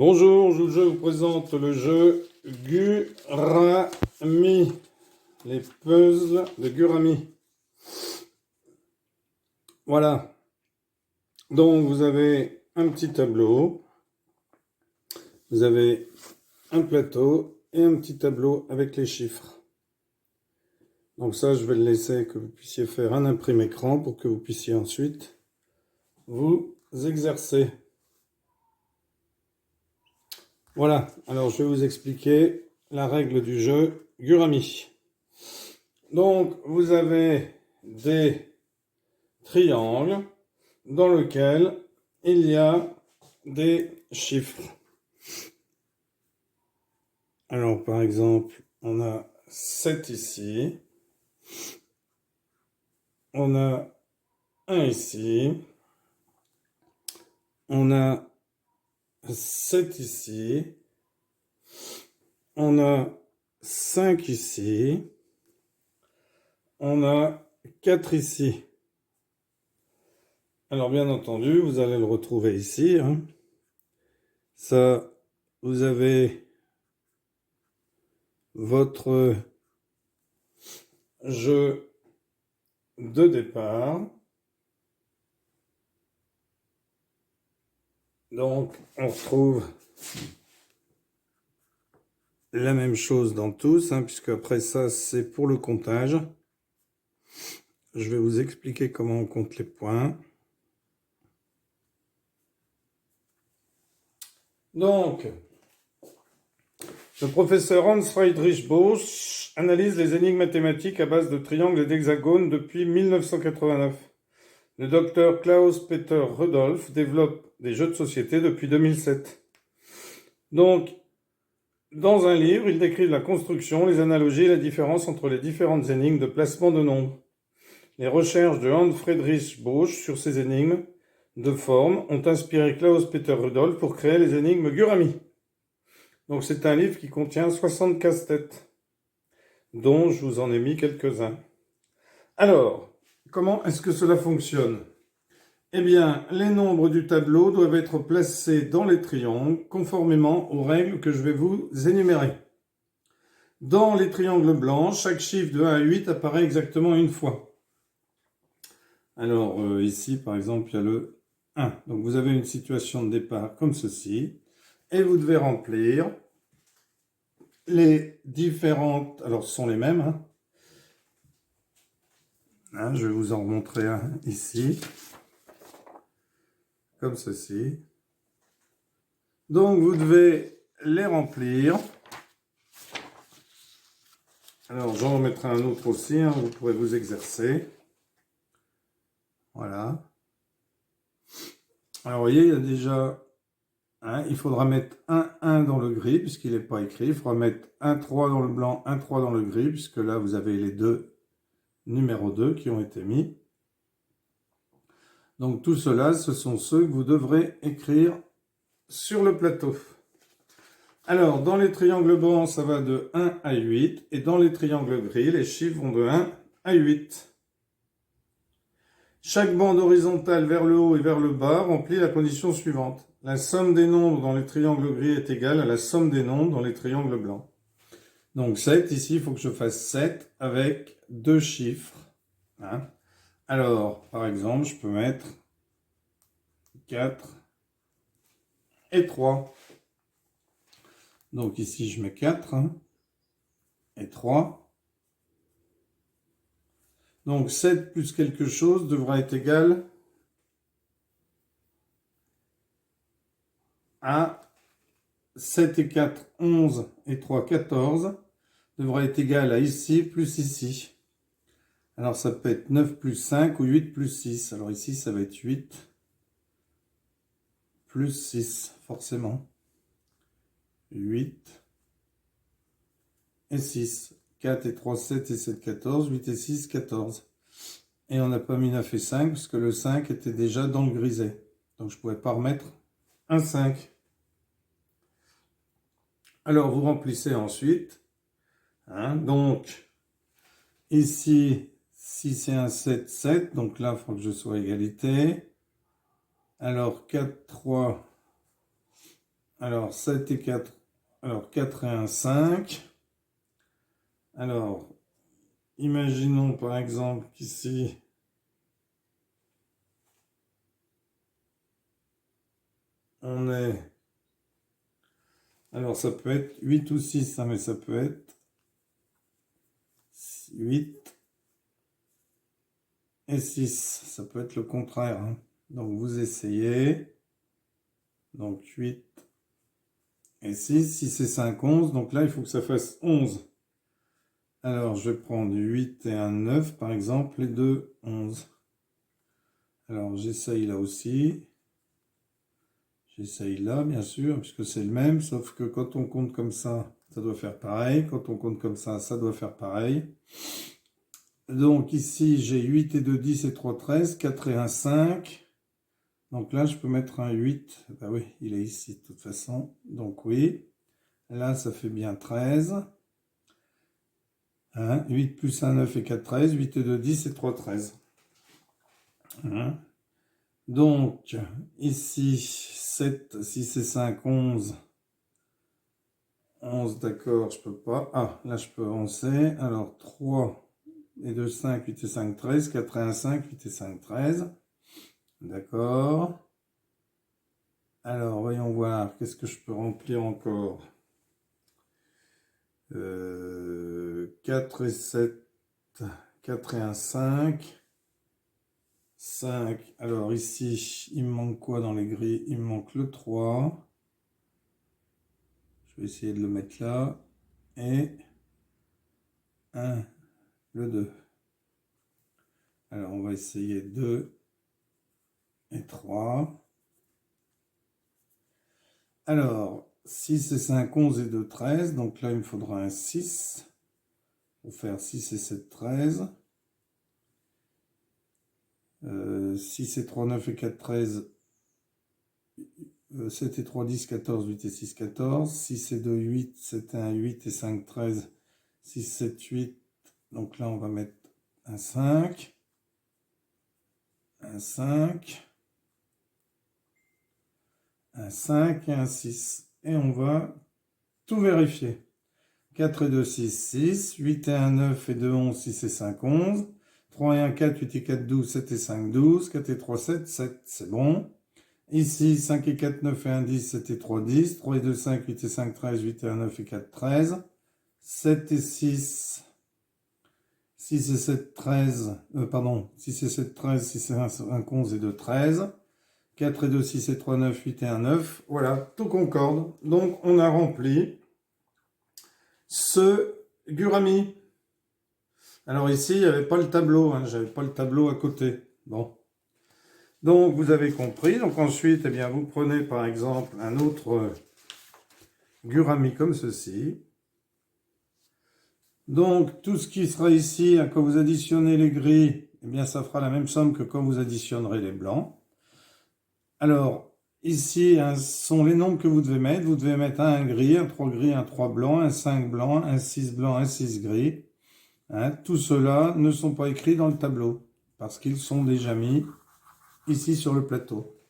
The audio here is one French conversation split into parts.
Bonjour, je vous présente le jeu Gurami, les puzzles de Gurami. Voilà, donc vous avez un petit tableau, vous avez un plateau et un petit tableau avec les chiffres. Donc ça, je vais le laisser que vous puissiez faire un imprimé écran pour que vous puissiez ensuite vous exercer. Voilà, alors je vais vous expliquer la règle du jeu Gurami. Donc, vous avez des triangles dans lesquels il y a des chiffres. Alors, par exemple, on a 7 ici. On a 1 ici. On a 7 ici. On a 5 ici. On a 4 ici. Alors, bien entendu, vous allez le retrouver ici. Ça, vous avez votre jeu de départ. Donc, on retrouve la même chose dans tous, puisque après ça, c'est pour le comptage. Je vais vous expliquer comment on compte les points. Donc, le professeur Hans Friedrich Bosch analyse les énigmes mathématiques à base de triangles et d'hexagones depuis 1989. Le docteur Klaus-Peter Rudolph développe des jeux de société depuis 2007. Donc, dans un livre, il décrit la construction, les analogies et la différence entre les différentes énigmes de placement de nombres. Les recherches de Hans Friedrich Bosch sur ces énigmes de forme ont inspiré Klaus-Peter Rudolph pour créer les énigmes Gurami. Donc c'est un livre qui contient 60 casse-têtes, dont je vous en ai mis quelques-uns. Alors, comment est-ce que cela fonctionne ? Eh bien, les nombres du tableau doivent être placés dans les triangles, conformément aux règles que je vais vous énumérer. Dans les triangles blancs, chaque chiffre de 1 à 8 apparaît exactement une fois. Alors, ici, par exemple, il y a le 1. Donc, vous avez une situation de départ comme ceci. Et vous devez remplir les différentes... Alors, ce sont les mêmes. Je vais vous en montrer un ici. Comme ceci. Donc, vous devez les remplir. Alors, j'en remettrai un autre aussi. Vous pourrez vous exercer. Voilà. Alors, vous voyez, il y a déjà... il faudra mettre un 1 dans le gris, puisqu'il n'est pas écrit. Il faudra mettre un 3 dans le blanc, un 3 dans le gris, puisque là, vous avez les deux numéros 2 qui ont été mis. Donc, tout cela, ce sont ceux que vous devrez écrire sur le plateau. Alors, dans les triangles blancs, ça va de 1 à 8. Et dans les triangles gris, les chiffres vont de 1 à 8. Chaque bande horizontale vers le haut et vers le bas remplit la condition suivante. La somme des nombres dans les triangles gris est égale à la somme des nombres dans les triangles blancs. Donc 7, ici, il faut que je fasse 7 avec deux chiffres. Alors, par exemple, je peux mettre 4 et 3. Donc ici, je mets 4 et 3. Donc 7 plus quelque chose devra être égal à 7 et 4, 11 et 3, 14, devra être égal à ici plus ici. Alors ça peut être 9 plus 5 ou 8 plus 6. Alors ici ça va être 8 plus 6, forcément. 8 et 6. 4 et 3, 7 et 7, 14. 8 et 6, 14. Et on n'a pas mis 9 et 5 parce que le 5 était déjà dans le griset. Donc je ne pouvais pas remettre un 5. Alors, vous remplissez ensuite. Donc, ici, 6 et 1, 7, 7. Donc là, il faut que je sois à égalité. Alors, 4, 3, Alors, 7 et 4. Alors, 4 et 1, 5. Alors, imaginons par exemple qu'ici, on est... Alors, ça peut être 8 ou 6, hein, mais ça peut être 8 et 6. Ça peut être le contraire, hein. Donc, vous essayez. Donc, 8 et 6. 6 et 5, 11. Donc là, il faut que ça fasse 11. Alors, je vais prendre 8 et un 9, par exemple, les deux 11. Alors, j'essaye là aussi. J'essaye là, bien sûr, puisque c'est le même, sauf que quand on compte comme ça doit faire pareil. Quand on compte comme ça doit faire pareil. Donc ici, j'ai 8 et 2, 10 et 3, 13, 4 et 1, 5. Donc là, je peux mettre un 8. Ben oui, il est ici de toute façon. Donc oui. Là, ça fait bien 13. Hein, 8 plus 1, 9 et 4, 13. 8 et 2, 10 et 3, 13. Hein. Donc, ici, 7, 6 et 5, 11. 11, d'accord, je peux pas. Ah, là, je peux avancer. Alors, 3 et 2, 5, 8 et 5, 13. 4 et 1, 5, 8 et 5, 13. D'accord. Alors, voyons voir. Qu'est-ce que je peux remplir encore? 4 et 7. 4 et 1, 5. 5. Alors, ici, il me manque quoi dans les grilles? Il me manque le 3. Je vais essayer de le mettre là. Et 1, le 2. Alors, on va essayer 2 et 3. Alors, 6 et 5, 11 et 2, 13. Donc là, il me faudra un 6 pour faire 6 et 7, 13. 6 et 3, 9 et 4, 13. 7 et 3, 10, 14, 8 et 6, 14. 6 et 2, 8, 7 et 1, 8 et 5, 13. 6, 7, 8. Donc là, on va mettre un 5. Un 5. Un 5 et un 6. Et on va tout vérifier. 4 et 2, 6, 6. 8 et 1, 9 et 2, 11, 6 et 5, 11. 3 et 1, 4, 8 et 4, 12, 7 et 5, 12. 4 et 3, 7, 7, c'est bon. Ici, 5 et 4, 9 et 1, 10, 7 et 3, 10. 3 et 2, 5, 8 et 5, 13. 8 et 1, 9 et 4, 13. 7 et 6. 6 et 7, 13. Pardon. 6 et 7, 13. 6 et 1, 5, 11 et 2, 13. 4 et 2, 6 et 3, 9, 8 et 1, 9. Voilà, tout concorde. Donc, on a rempli ce Gurami. Alors ici, il n'y avait pas le tableau. Hein, j'avais pas le tableau à côté. Bon. Donc, vous avez compris. Donc, ensuite, eh bien, vous prenez, par exemple, un autre Gurami comme ceci. Donc, tout ce qui sera ici, hein, quand vous additionnez les gris, eh bien, ça fera la même somme que quand vous additionnerez les blancs. Alors, ici, hein, ce sont les nombres que vous devez mettre. Vous devez mettre un gris, un 3 gris, un 3 blanc, un 5 blanc, un 6 blanc, un 6 gris. Hein, tout cela ne sont pas écrits dans le tableau parce qu'ils sont déjà mis ici sur le plateau.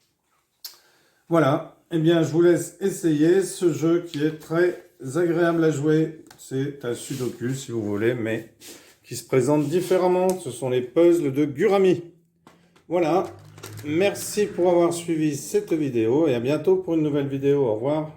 Voilà. Eh bien, je vous laisse essayer ce jeu qui est très agréable à jouer. C'est un sudoku, si vous voulez, mais qui se présente différemment. Ce sont les puzzles de Gurami. Voilà. Merci pour avoir suivi cette vidéo et à bientôt pour une nouvelle vidéo. Au revoir.